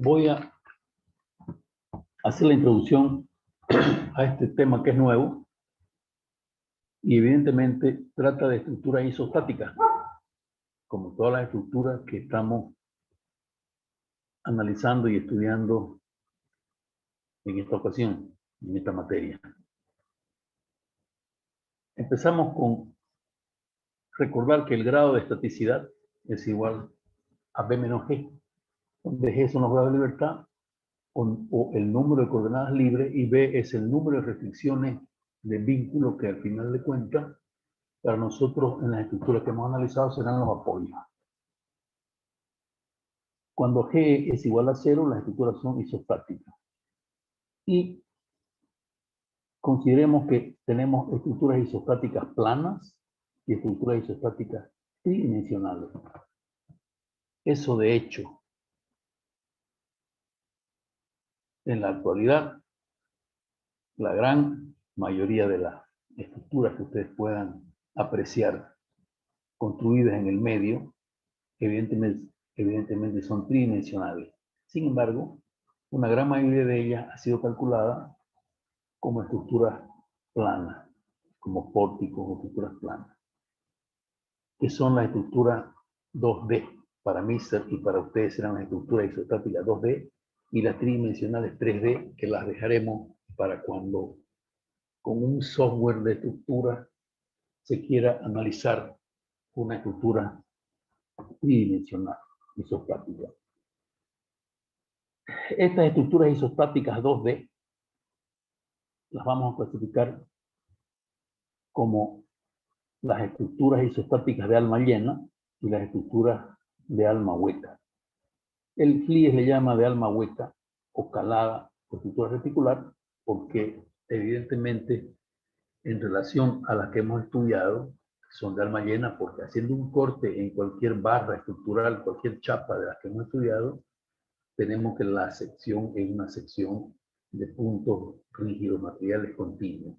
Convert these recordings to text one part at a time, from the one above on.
Voy a hacer la introducción a este tema que es nuevo y evidentemente trata de estructuras isostáticas, como todas las estructuras que estamos analizando y estudiando en esta ocasión, en esta materia. Empezamos con recordar que el grado de estaticidad es igual a B menos G, donde G son los grados de libertad o el número de coordenadas libres y B es el número de restricciones de vínculo que al final de cuentas para nosotros en las estructuras que hemos analizado serán los apoyos. Cuando G es igual a 0, las estructuras son isostáticas. Y consideremos que tenemos estructuras isostáticas planas y estructuras isostáticas tridimensionales. Eso de hecho, en la actualidad, la gran mayoría de las estructuras que ustedes puedan apreciar construidas en el medio, evidentemente son tridimensionales. Sin embargo, una gran mayoría de ellas ha sido calculada como estructuras planas, como pórticos o estructuras planas, que son las estructuras 2D. Para mí y para ustedes serán las estructuras isostáticas 2D y las tridimensionales 3D, que las dejaremos para cuando con un software de estructura se quiera analizar una estructura tridimensional isostática. Estas estructuras isostáticas 2D las vamos a clasificar como las estructuras isostáticas de alma llena y las estructuras de alma hueca. El FLIES le llama de alma hueca o calada o estructura reticular porque evidentemente en relación a las que hemos estudiado son de alma llena porque haciendo un corte en cualquier barra estructural, cualquier chapa de las que hemos estudiado, tenemos que la sección es una sección de puntos rígidos materiales continuos.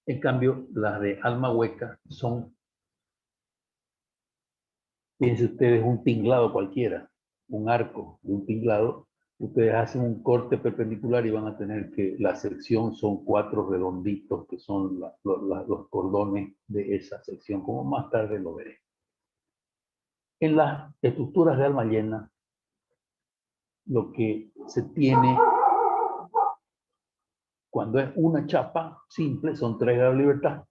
En cambio, las de alma hueca son, fíjense ustedes, un tinglado cualquiera, un arco de un tinglado. Ustedes hacen un corte perpendicular y van a tener que la sección son 4 redonditos que son los cordones de esa sección, como más tarde lo veré. En las estructuras de alma llena, lo que se tiene cuando es una chapa simple son 3 grados de libertad.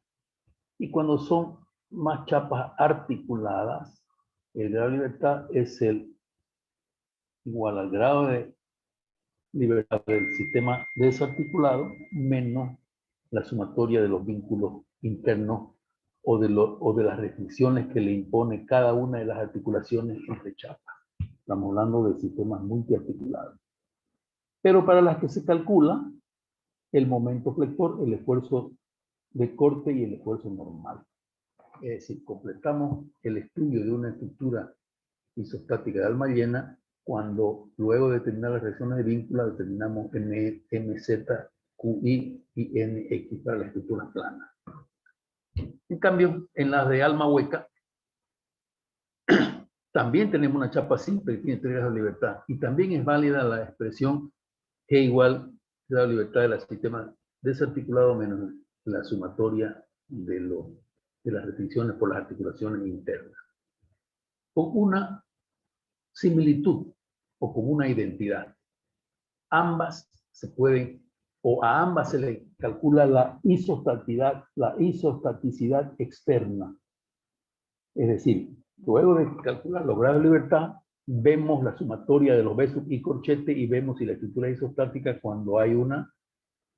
Y cuando son más chapas articuladas, el grado de libertad es igual al grado de libertad del sistema desarticulado menos la sumatoria de los vínculos internos o de las restricciones que le impone cada una de las articulaciones entre chapas. Estamos hablando de sistemas multiarticulados. Pero para las que se calcula el momento flector, el esfuerzo de corte y el esfuerzo normal. Es decir, completamos el estudio de una estructura isostática de alma llena cuando luego de determinar las reacciones de vínculo determinamos MZ, QI y NX para las estructuras planas. En cambio, en las de alma hueca también tenemos una chapa simple que tiene 3 grados de libertad y también es válida la expresión G igual grado de libertad del sistema desarticulado menos la sumatoria de las restricciones por las articulaciones internas. Con una similitud o con una identidad. Ambas se pueden, o a ambas se le calcula la isostaticidad externa. Es decir, luego de calcular los grados de libertad, vemos la sumatoria de los B sub I corchete y vemos si la estructura es isostática cuando hay una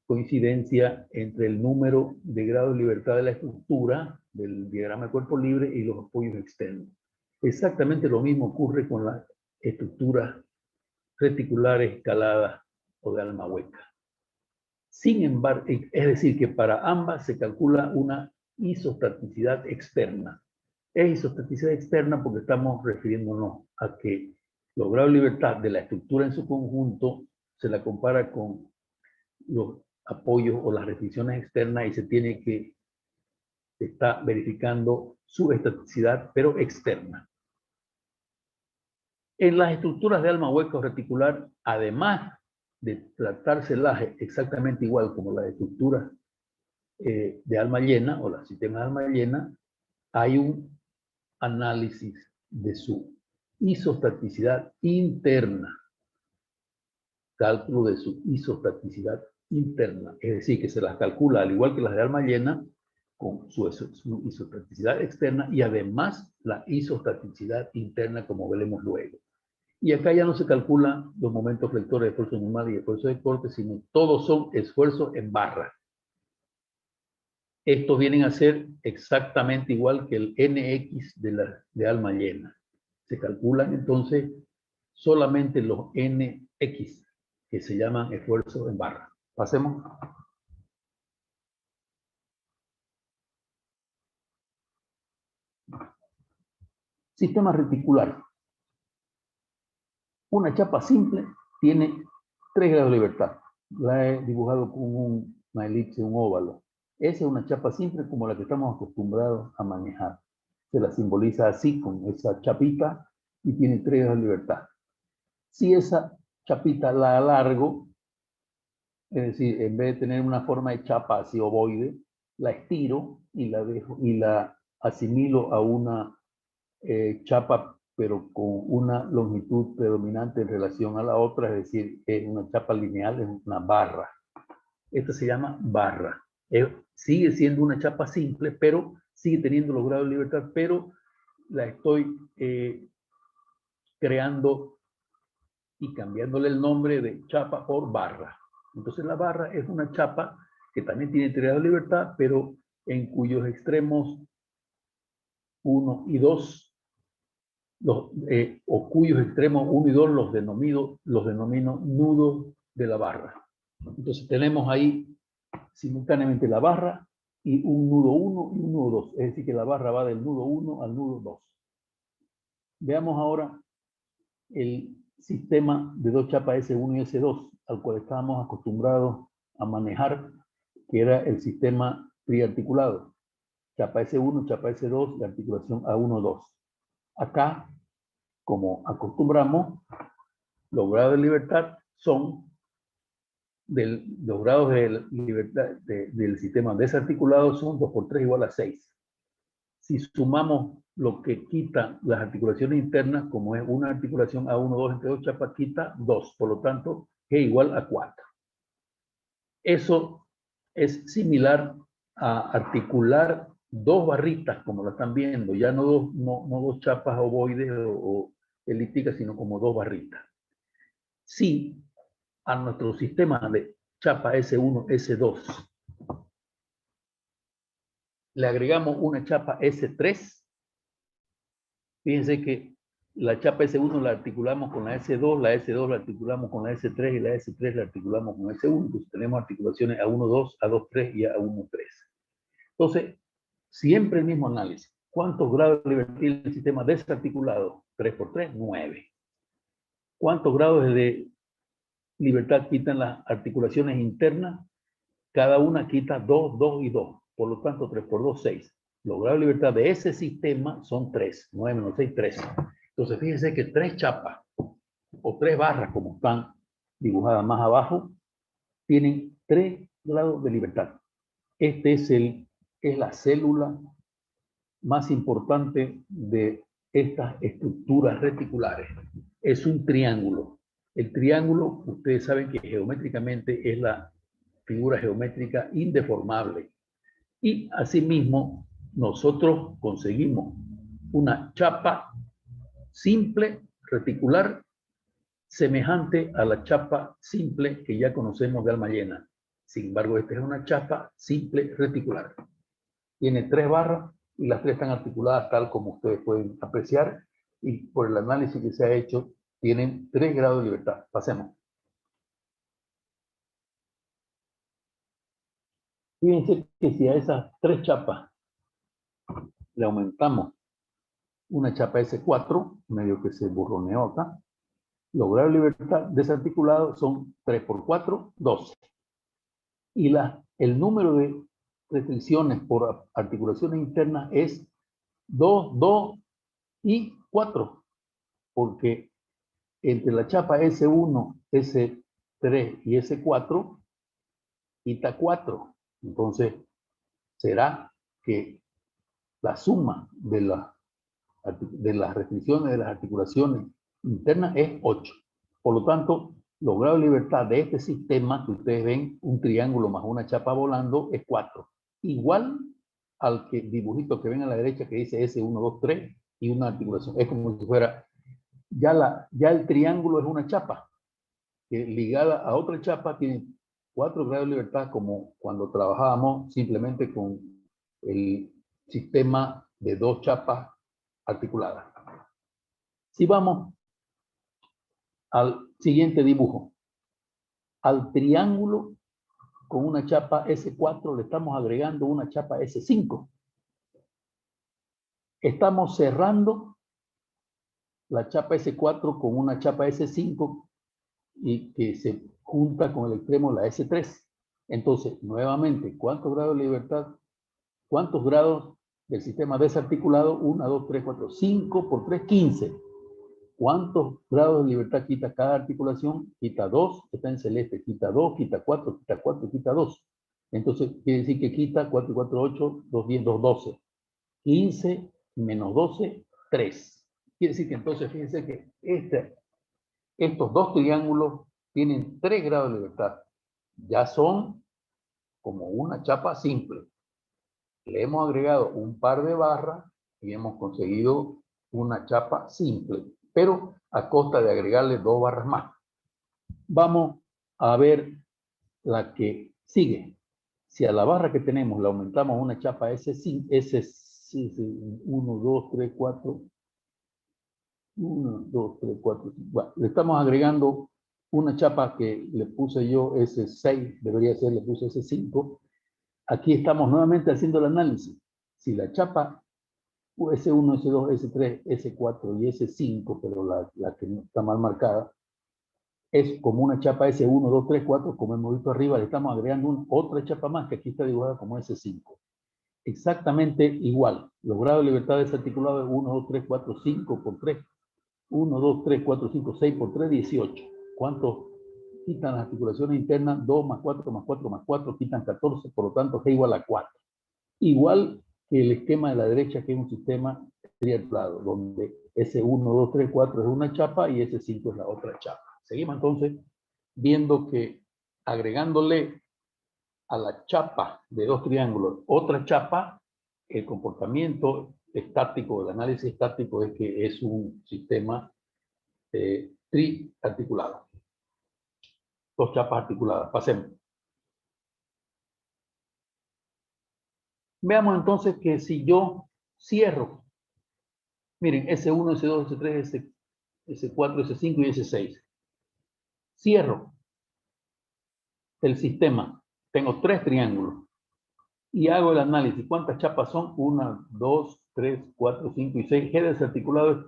coincidencia entre el número de grados de libertad de la estructura del diagrama de cuerpo libre y los apoyos externos. Exactamente lo mismo ocurre con las estructuras reticulares, escaladas o de alma hueca. Sin embargo, es decir, que para ambas se calcula una isostaticidad externa. Es isostaticidad externa porque estamos refiriéndonos a que los grados de libertad de la estructura en su conjunto se la compara con los apoyos o las restricciones externas y se tiene que estar verificando su estaticidad, pero externa. En las estructuras de alma hueca o reticular, además de tratarse exactamente igual como las estructuras de alma llena o los sistemas de alma llena, hay un análisis de su isostaticidad interna, cálculo de su isostaticidad interna, es decir, que se las calcula al igual que las de alma llena, con su isostaticidad externa y además la isostaticidad interna, como veremos luego. Y acá ya no se calculan los momentos flectores de esfuerzo normal y esfuerzo de corte, sino todos son esfuerzos en barra. Estos vienen a ser exactamente igual que el NX de alma llena. Se calculan entonces solamente los NX, que se llaman esfuerzos en barra. Pasemos. Sistema reticular. Una chapa simple tiene 3 grados de libertad. La he dibujado con una elipse, un óvalo. Esa es una chapa simple como la que estamos acostumbrados a manejar. Se la simboliza así, con esa chapita, y tiene 3 grados de libertad. Si esa chapita la alargo, es decir, en vez de tener una forma de chapa así ovoide, la estiro y la dejo y la asimilo a una chapa, pero con una longitud predominante en relación a la otra, es decir, es una chapa lineal, es una barra. Esta se llama barra. Sigue siendo una chapa simple, pero sigue teniendo los grados de libertad, pero la estoy creando y cambiándole el nombre de chapa por barra. Entonces la barra es una chapa que también tiene 3 grados de libertad, pero en cuyos extremos 1 y 2 o cuyos extremos 1 y 2 los denomino nudos de la barra. Entonces tenemos ahí simultáneamente la barra y un nudo 1 y un nudo 2. Es decir, que la barra va del nudo 1 al nudo 2. Veamos ahora el sistema de dos chapas S1 y S2, al cual estábamos acostumbrados a manejar, que era el sistema triarticulado. Chapa S1, chapa S2, la articulación A1-2. Acá, como acostumbramos, los grados de libertad son los grados de libertad del sistema desarticulado son 2 por 3 igual a 6. Si sumamos lo que quita las articulaciones internas, como es una articulación A1-2 entre dos chapas, quita 2. Por lo tanto, G igual a 4. Eso es similar a articular dos barritas, como lo están viendo, ya no dos chapas ovoides o elípticas, sino como dos barritas. Si a nuestro sistema de chapa S1, S2 le agregamos una chapa S3, fíjense que la chapa S1 la articulamos con la S2, la S2 la articulamos con la S3 y la S3 la articulamos con S1. Entonces tenemos articulaciones A1-2, A2-3 y A1-3. Entonces, siempre el mismo análisis. ¿Cuántos grados de libertad tiene el sistema desarticulado? 3 por 3, 9. ¿Cuántos grados de libertad quitan las articulaciones internas? Cada una quita 2, 2 y 2. Por lo tanto, 3 por 2, 6. Los grados de libertad de ese sistema son 3. 9 menos 6, 13. Entonces, fíjense que 3 chapas o 3 barras, como están dibujadas más abajo, tienen 3 grados de libertad. Este es la célula más importante de estas estructuras reticulares. Es un triángulo. El triángulo, ustedes saben que geométricamente es la figura geométrica indeformable. Y asimismo, nosotros conseguimos una chapa simple, reticular, semejante a la chapa simple que ya conocemos de alma llena. Sin embargo, esta es una chapa simple reticular. Tiene 3 barras y las 3 están articuladas tal como ustedes pueden apreciar, y por el análisis que se ha hecho, tienen 3 grados de libertad. Pasemos. Fíjense que si a esas 3 chapas le aumentamos una chapa S4, medio que se borroneó acá, los grados de libertad desarticulados son 3 por 4, 12. Y el número de restricciones por articulaciones internas es 2, 2 y 4, porque entre la chapa S1, S3 y S4, quita 4. Entonces, será que la suma de las restricciones de las articulaciones internas es 8. Por lo tanto, los grados de libertad de este sistema, que ustedes ven, un triángulo más una chapa volando, es 4. Igual al dibujito que ven a la derecha que dice S1, 2, 3 y una articulación. Es como si fuera, ya el triángulo es una chapa, que ligada a otra chapa tiene 4 grados de libertad, como cuando trabajábamos simplemente con el sistema de 2 chapas articuladas. Si vamos al siguiente dibujo, al triángulo con una chapa S4 le estamos agregando una chapa S5. Estamos cerrando la chapa S4 con una chapa S5 y que se junta con el extremo de la S3. Entonces, nuevamente, ¿cuántos grados de libertad? ¿Cuántos grados del sistema desarticulado? 1, 2, 3, 4, 5 por 3, 15. ¿Cuántos grados de libertad quita cada articulación? Quita 2, está en celeste, quita 2, quita 4, quita 4, quita 2. Entonces, quiere decir que quita 4 y 4, 8, 2, 10, 2, 12. 15 menos 12, 3. Quiere decir que entonces, fíjense que estos dos triángulos tienen 3 grados de libertad. Ya son como una chapa simple. Le hemos agregado un par de barras y hemos conseguido una chapa simple, pero a costa de agregarle 2 barras más. Vamos a ver la que sigue. Si a la barra que tenemos le aumentamos una chapa S1, 2, 3, 4, 1, 2, 3, 4, 5. Bueno, le estamos agregando una chapa que le puse yo S6, debería ser, le puse S5. Aquí estamos nuevamente haciendo el análisis. Si la chapa S1, S2, S3, S4 y S5, pero la que no está mal marcada, es como una chapa S1, 2, 3, 4, como hemos visto arriba, le estamos agregando otra chapa más que aquí está dibujada como S5. Exactamente igual. Los grados de libertad desarticulados es 1, 2, 3, 4, 5 por 3. 1, 2, 3, 4, 5, 6 por 3, 18. ¿Cuánto quitan las articulaciones internas? 2 más 4 más 4 más 4 quitan 14, por lo tanto G igual a 4. Igual que el esquema de la derecha, que es un sistema triangular, donde S1, 2, 3, 4 es una chapa y S5 es la otra chapa. Seguimos entonces viendo que agregándole a la chapa de dos triángulos otra chapa, el comportamiento estático, el análisis estático es que es un sistema triarticulado. 2 chapas articuladas. Pasemos. Veamos entonces que si yo cierro, miren, S1, S2, S3, S4, S5 y S6. Cierro el sistema. Tengo 3 triángulos. Y hago el análisis. ¿Cuántas chapas son? 1, 2, 3, 4, 5 y 6. G desarticulado es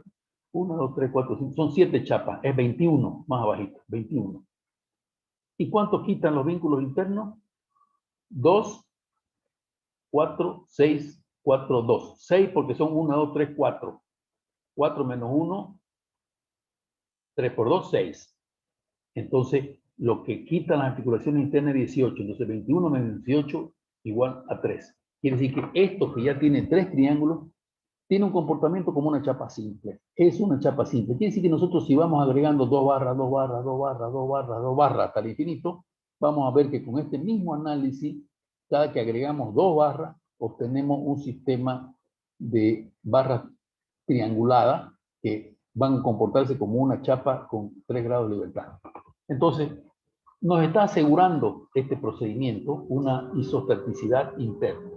1, 2, 3, 4, 5. Son 7 chapas. Es 21, más abajito. 21. ¿Y cuánto quitan los vínculos internos? 2, 4, 6, 4, 2. 6 porque son 1, 2, 3, 4. 4 menos 1, 3 por 2, 6. Entonces, lo que quitan las articulaciones internas es 18. Entonces, 21 menos 18 igual a 3. Quiere decir que esto que ya tiene 3 triángulos, tiene un comportamiento como una chapa simple. Es una chapa simple. Quiere decir que nosotros si vamos agregando 2 barras, 2 barras, 2 barras, 2 barras, 2 barras hasta el infinito, vamos a ver que con este mismo análisis, cada que agregamos 2 barras, obtenemos un sistema de barras trianguladas que van a comportarse como una chapa con 3 grados de libertad. Entonces, nos está asegurando este procedimiento una isostaticidad interna,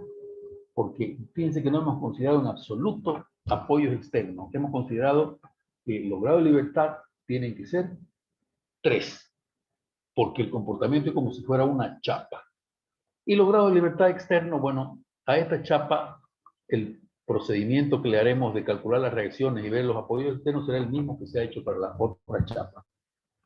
porque fíjense que no hemos considerado en absoluto apoyos externos, hemos considerado que los grados de libertad tienen que ser 3, porque el comportamiento es como si fuera una chapa. Y los grados de libertad externos, bueno, a esta chapa el procedimiento que le haremos de calcular las reacciones y ver los apoyos externos será el mismo que se ha hecho para la otra chapa.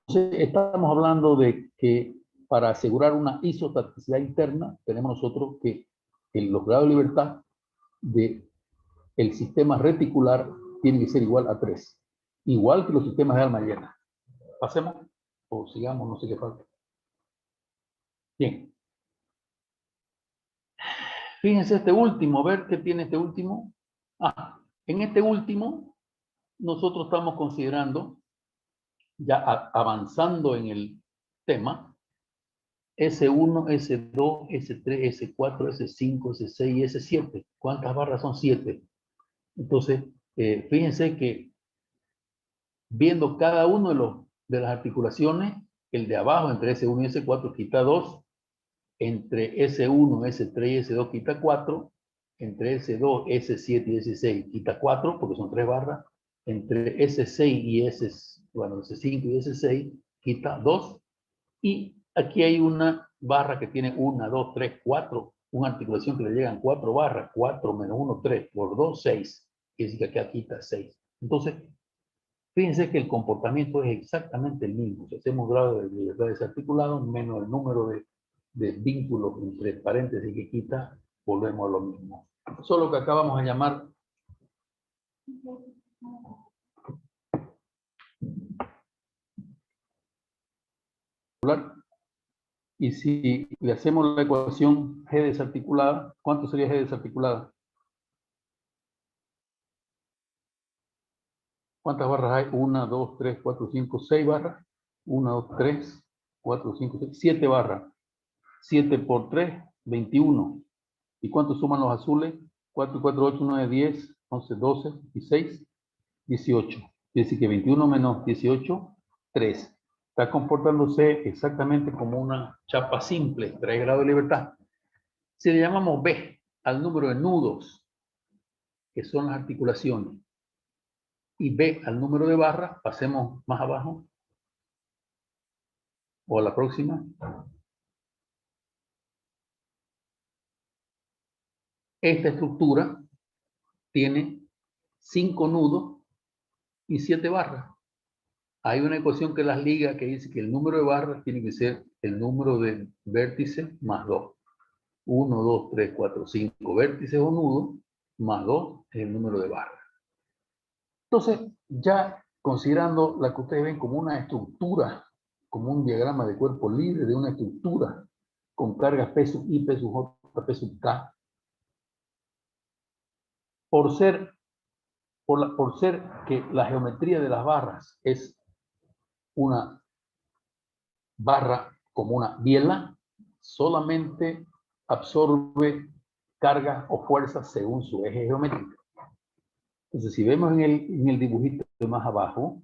Entonces, estamos hablando de que para asegurar una isostaticidad interna, tenemos nosotros que los grados de libertad del sistema reticular tienen que ser igual a 3. Igual que los sistemas de alma llena. Pasemos o sigamos, no sé qué falta. Bien. Fíjense este último, a ver qué tiene este último. En este último, nosotros estamos considerando, ya avanzando en el tema, S1, S2, S3, S4, S5, S6 y S7. ¿Cuántas barras son? 7. Entonces, fíjense que viendo cada uno de las articulaciones, el de abajo entre S1 y S4 quita 2, entre S1, S3 y S2 quita 4, entre S2, S7 y S6 quita 4, porque son 3 barras, entre S6 y S5 y S6 quita 2, y aquí hay una barra que tiene 1, 2, 3, 4, una articulación que le llegan 4 barras, 4 menos 1, 3, por 2, 6, quiere decir que acá quita 6. Entonces, fíjense que el comportamiento es exactamente el mismo. Si hacemos grado de libertad desarticulado, menos el número de vínculos entre paréntesis que quita, volvemos a lo mismo. Solo que acá vamos a llamar y si le hacemos la ecuación G desarticulada, ¿cuánto sería G desarticulada? ¿Cuántas barras hay? 1, 2, 3, 4, 5, 6 barras. 1, 2, 3, 4, 5, 6, 7 barras. 7 por 3, 21. ¿Y cuánto suman los azules? 4, 4, 8, 9, 10, 11, 12, 16, 18. Quiere decir que 21 menos 18, 3. Está comportándose exactamente como una chapa simple, 3 grados de libertad. Si le llamamos B al número de nudos, que son las articulaciones, y B al número de barras, pasemos más abajo, o a la próxima. Esta estructura tiene 5 nudos y 7 barras. Hay una ecuación que las liga que dice que el número de barras tiene que ser el número de vértices más 2. 1, 2, 3, 4, 5 vértices o nudos más 2 es el número de barras. Entonces, ya considerando la que ustedes ven como una estructura, como un diagrama de cuerpo libre de una estructura con cargas P sub I, P sub J, P sub K, por ser que la geometría de las barras es una barra como una biela, solamente absorbe carga o fuerza según su eje geométrico. Entonces, si vemos en el dibujito de más abajo,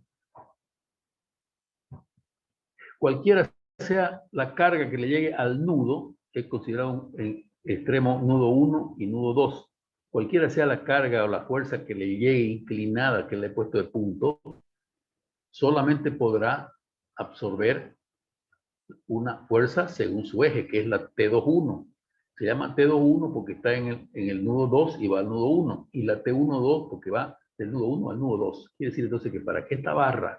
cualquiera sea la carga que le llegue al nudo, que es considerado un extremo nudo 1 y nudo 2, cualquiera sea la carga o la fuerza que le llegue inclinada que le he puesto de punto, solamente podrá absorber una fuerza según su eje, que es la T21. Se llama T21 porque está en el nudo 2 y va al nudo 1, y la T12 porque va del nudo 1 al nudo 2. Quiere decir entonces que para que esta barra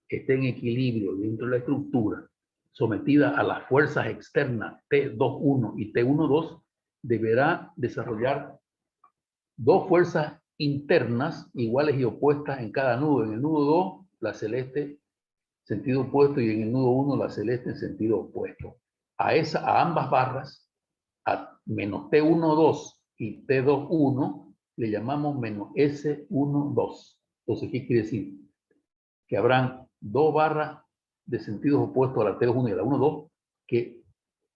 esté en equilibrio dentro de la estructura, sometida a las fuerzas externas T21 y T12, deberá desarrollar dos fuerzas internas iguales y opuestas en cada nudo. En el nudo 2, la celeste sentido opuesto, y en el nudo 1 la celeste en sentido opuesto. A ambas barras, a menos T12 y T21, le llamamos menos S12. Entonces, ¿qué quiere decir? Que habrán dos barras de sentidos opuestos a la T21 y a la 12, que,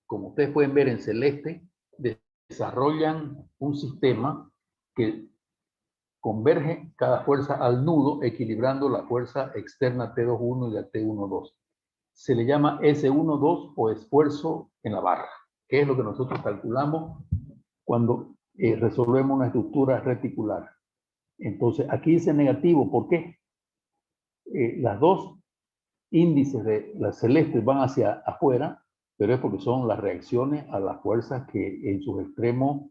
como ustedes pueden ver en celeste, desarrollan un sistema que converge cada fuerza al nudo, equilibrando la fuerza externa T21 y la T12. Se le llama S12 o esfuerzo en la barra, que es lo que nosotros calculamos cuando resolvemos una estructura reticular. Entonces, aquí dice negativo. ¿Por qué? Las dos índices de las celestes van hacia afuera, pero es porque son las reacciones a las fuerzas que en sus extremos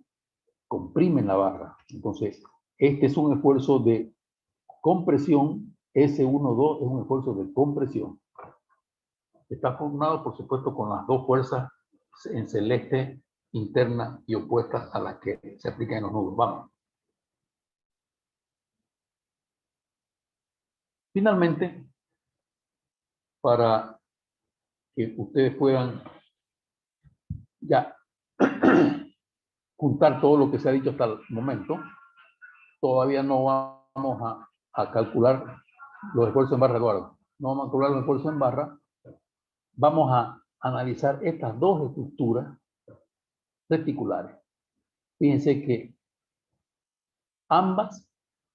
comprimen la barra. Entonces, este es un esfuerzo de compresión, S12 es un esfuerzo de compresión. Está formado, por supuesto, con las dos fuerzas en celeste internas y opuestas a las que se aplican en los nudos. Vamos. Finalmente, para que ustedes puedan ya juntar todo lo que se ha dicho hasta el momento. Todavía no vamos a calcular los esfuerzos en barra, Eduardo. No vamos a calcular los esfuerzos en barra. Vamos a analizar estas dos estructuras reticulares. Fíjense que ambas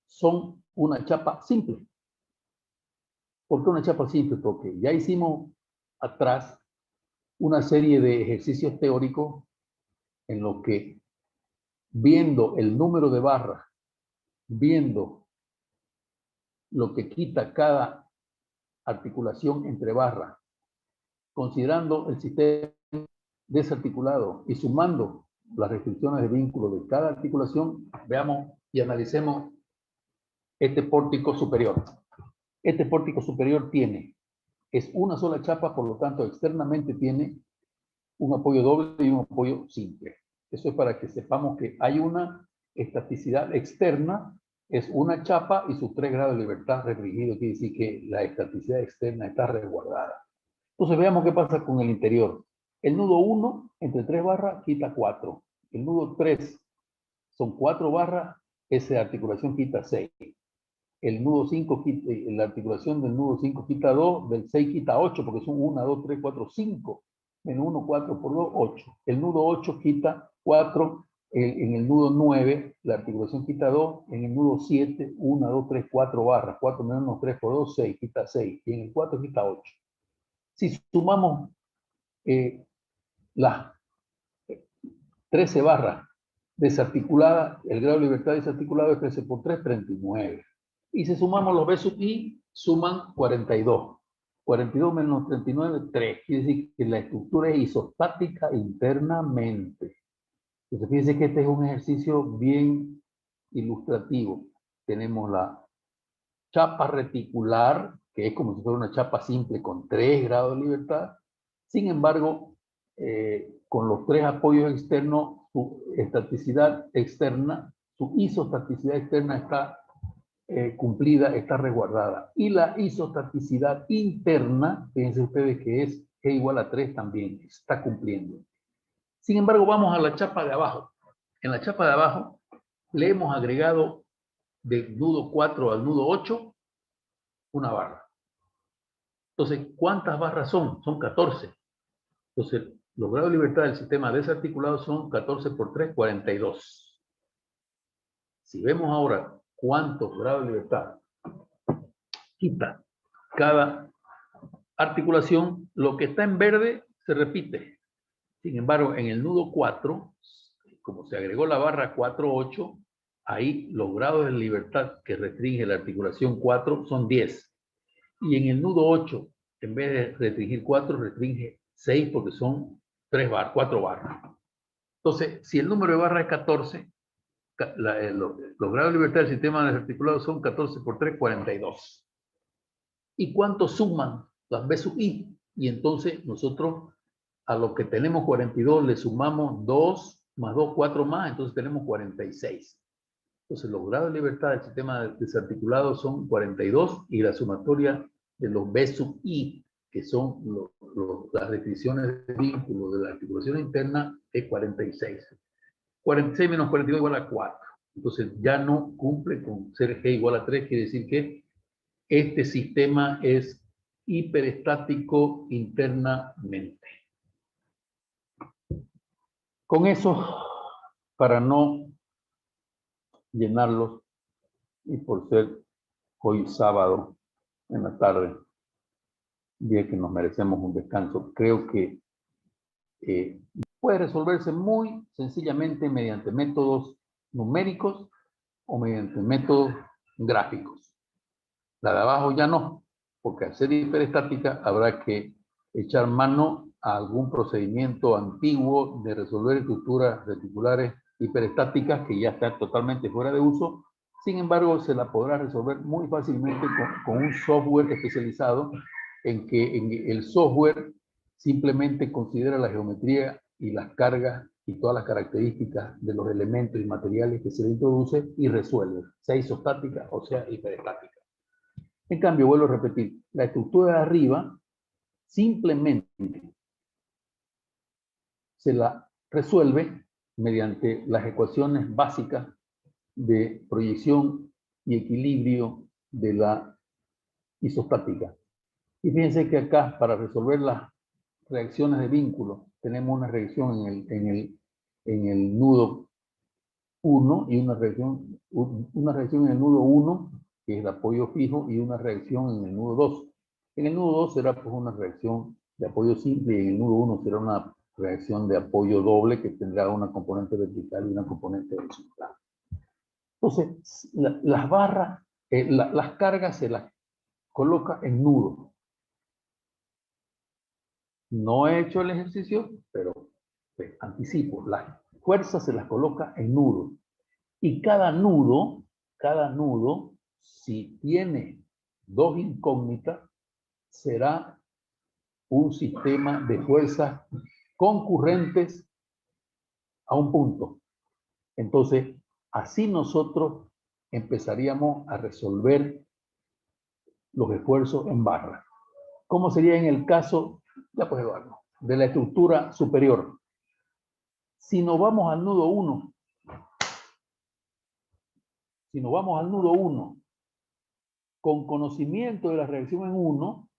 son una chapa simple. ¿Por qué una chapa simple? Porque ya hicimos atrás una serie de ejercicios teóricos en los que, viendo el número de barras, viendo lo que quita cada articulación entre barras, considerando el sistema desarticulado y sumando las restricciones de vínculo de cada articulación, veamos y analicemos este pórtico superior. Este pórtico superior es una sola chapa, por lo tanto externamente tiene un apoyo doble y un apoyo simple. Eso es para que sepamos que hay una estaticidad externa, es una chapa y sus 3 grados de libertad restringidos, quiere decir que la estaticidad externa está resguardada. Entonces veamos qué pasa con el interior. El nudo 1 entre 3 barras quita 4. El nudo 3 son 4 barras, esa articulación quita 6. El nudo 5, la articulación del nudo 5 quita 2, del 6 quita 8, porque son 1, 2, 3, 4, 5. Menos 1, 4 por 2, 8. El nudo 8 quita 4, en el nudo 9 la articulación quita 2, en el nudo 7, 1, 2, 3, 4 barras. 4 menos 1, 3 por 2, 6, quita 6. Y en el 4 quita 8. Si sumamos las 13 barras desarticuladas, el grado de libertad desarticulado es 13 por 3, 39. Y si sumamos los B sub I, suman 42. 42 menos 39, 3. Quiere decir que la estructura es isostática internamente. Entonces, fíjense que este es un ejercicio bien ilustrativo. Tenemos la chapa reticular, que es como si fuera una chapa simple con 3 grados de libertad. Sin embargo, con los 3 apoyos externos, su estaticidad externa, su isostaticidad externa está cumplida, está resguardada. Y la isostaticidad interna, fíjense ustedes que es G igual a 3 también, está cumpliendo. Sin embargo, vamos a la chapa de abajo. En la chapa de abajo le hemos agregado del nudo 4 al nudo 8 una barra. Entonces, ¿cuántas barras son? Son 14. Entonces, los grados de libertad del sistema desarticulado son 14 por 3, 42. Si vemos ahora cuántos grados de libertad quita cada articulación, lo que está en verde se repite. Sin embargo, en el nudo 4, como se agregó la barra 4, 8, ahí los grados de libertad que restringe la articulación 4 son 10. Y en el nudo 8, en vez de restringir 4, restringe 6 porque son 4 barras. Entonces, si el número de barras es 14, los grados de libertad del sistema desarticulado son 14 por 3, 42. ¿Y cuánto suman las B sub I? Y entonces nosotros a lo que tenemos 42 le sumamos 2 más 2, 4 más, entonces tenemos 46. Entonces los grados de libertad del sistema desarticulado son 42 y la sumatoria de los B sub I, que son las restricciones de vínculo de la articulación interna, es 46. 46 menos 42 igual a 4. Entonces ya no cumple con ser G igual a 3, quiere decir que este sistema es hiperestático internamente. Con eso, para no llenarlos, y por ser hoy sábado en la tarde, día que nos merecemos un descanso, creo que puede resolverse muy sencillamente mediante métodos numéricos o mediante métodos gráficos. La de abajo ya no, porque al ser hiperestática habrá que echar mano a algún procedimiento antiguo de resolver estructuras reticulares hiperestáticas que ya está totalmente fuera de uso. Sin embargo, se la podrá resolver muy fácilmente con un software especializado en que el software simplemente considera la geometría y las cargas y todas las características de los elementos y materiales que se le introduce y resuelve, sea isostática o sea hiperestática. En cambio, vuelvo a repetir, la estructura de arriba simplemente se la resuelve mediante las ecuaciones básicas de proyección y equilibrio de la isostática. Y fíjense que acá, para resolver las reacciones de vínculo, tenemos una reacción en el nudo 1 y una reacción en el nudo 1, que es el apoyo fijo, y una reacción en el nudo 2. En el nudo 2 será pues una reacción de apoyo simple y en el nudo 1 será una reacción de apoyo doble que tendrá una componente vertical y una componente horizontal. Entonces, las barras, las cargas se las coloca en nudo. No he hecho el ejercicio, pero anticipo. Las fuerzas se las coloca en nudo. Y cada nudo, si tiene dos incógnitas, será un sistema de fuerzas concurrentes a un punto. Entonces, así nosotros empezaríamos a resolver los esfuerzos en barra. ¿Cómo sería en el caso, ya pues Eduardo, de la estructura superior? Si nos vamos al nudo 1, con conocimiento de la reacción en 1,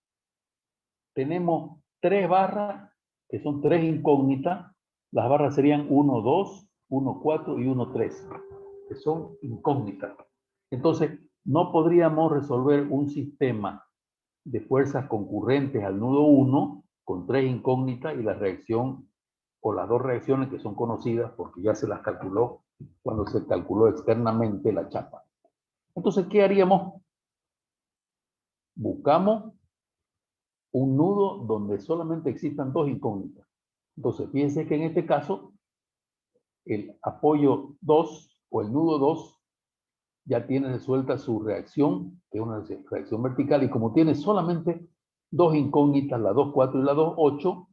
tenemos 3 barras, que son 3 incógnitas. Las barras serían 1, 2, 1, 4 y 1, 3, que son incógnitas. Entonces, no podríamos resolver un sistema de fuerzas concurrentes al nudo 1 con 3 incógnitas y la reacción o las 2 reacciones que son conocidas porque ya se las calculó cuando se calculó externamente la chapa. Entonces, ¿qué haríamos? Buscamos un nudo donde solamente existan 2 incógnitas. Entonces, fíjense que en este caso, el apoyo 2 o el nudo 2 ya tiene resuelta su reacción, que es una reacción vertical, y como tiene solamente 2 incógnitas, la 2, 4 y la 2, 8,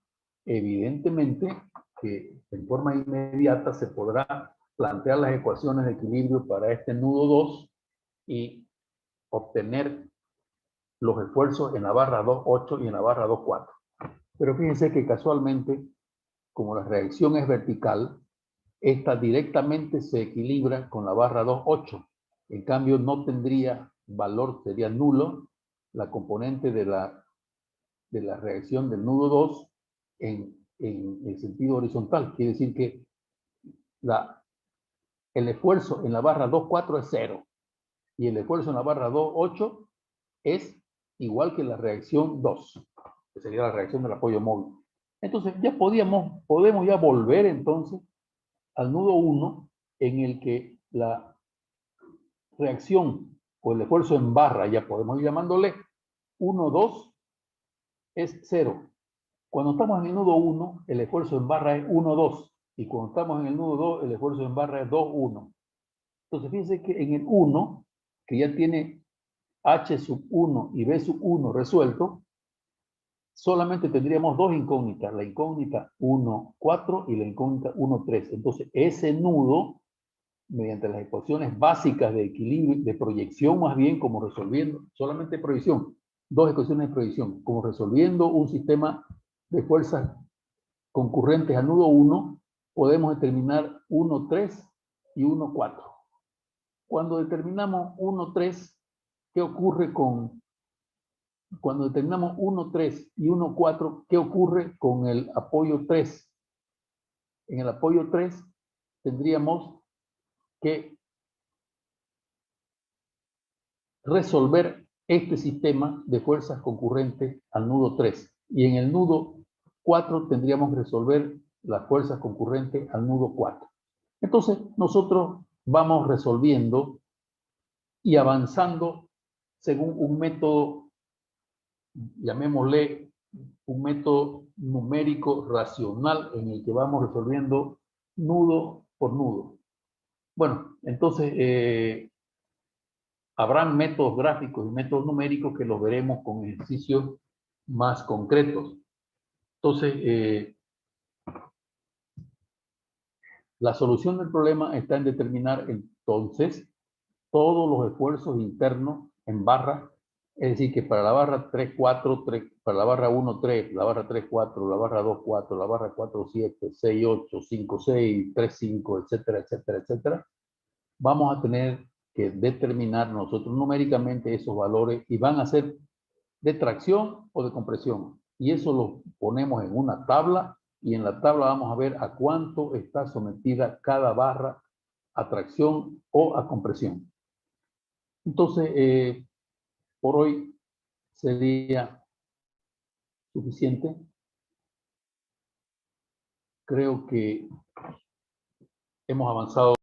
evidentemente que en forma inmediata se podrá plantear las ecuaciones de equilibrio para este nudo 2 y obtener los esfuerzos en la barra 2, 8 y en la barra 2, 4. Pero fíjense que casualmente, como la reacción es vertical, esta directamente se equilibra con la barra 2, 8. En cambio, no tendría valor, sería nulo, la componente de la reacción del nudo 2 en el sentido horizontal. Quiere decir que el esfuerzo en la barra 2, 4 es 0. Y el esfuerzo en la barra 2, 8 es igual que la reacción 2, que sería la reacción del apoyo móvil. Entonces, ya podemos ya volver entonces al nudo 1, en el que la reacción o el esfuerzo en barra, ya podemos ir llamándole 1, 2, es 0. Cuando estamos en el nudo 1, el esfuerzo en barra es 1, 2. Y cuando estamos en el nudo 2, el esfuerzo en barra es 2, 1. Entonces, fíjense que en el 1, que ya tiene H sub 1 y B sub 1 resuelto, solamente tendríamos 2 incógnitas, la incógnita 1, 4 y la incógnita 1, 3. Entonces, ese nudo, mediante las ecuaciones básicas de equilibrio, de proyección más bien, como resolviendo, solamente proyección, 2 ecuaciones de proyección, como resolviendo un sistema de fuerzas concurrentes al nudo 1, podemos determinar 1, 3 y 1, 4. Cuando determinamos 1, 3, ¿qué ocurre cuando determinamos 1, 3 y 1, 4, ¿qué ocurre con el apoyo 3? En el apoyo 3 tendríamos que resolver este sistema de fuerzas concurrentes al nudo 3. Y en el nudo 4 tendríamos que resolver las fuerzas concurrentes al nudo 4. Entonces, nosotros vamos resolviendo y avanzando según un método, llamémosle un método numérico racional, en el que vamos resolviendo nudo por nudo. Bueno, entonces habrán métodos gráficos y métodos numéricos que los veremos con ejercicios más concretos. Entonces, la solución del problema está en determinar entonces todos los esfuerzos internos en barra Es decir, que para la barra 3, 4, 3, para la barra 1, 3, la barra 3, 4, la barra 2, 4, la barra 4, 7, 6, 8, 5, 6, 3, 5, etcétera, etcétera, etcétera, vamos a tener que determinar nosotros numéricamente esos valores y van a ser de tracción o de compresión. Y eso lo ponemos en una tabla y en la tabla vamos a ver a cuánto está sometida cada barra a tracción o a compresión. Entonces, por hoy sería suficiente. Creo que hemos avanzado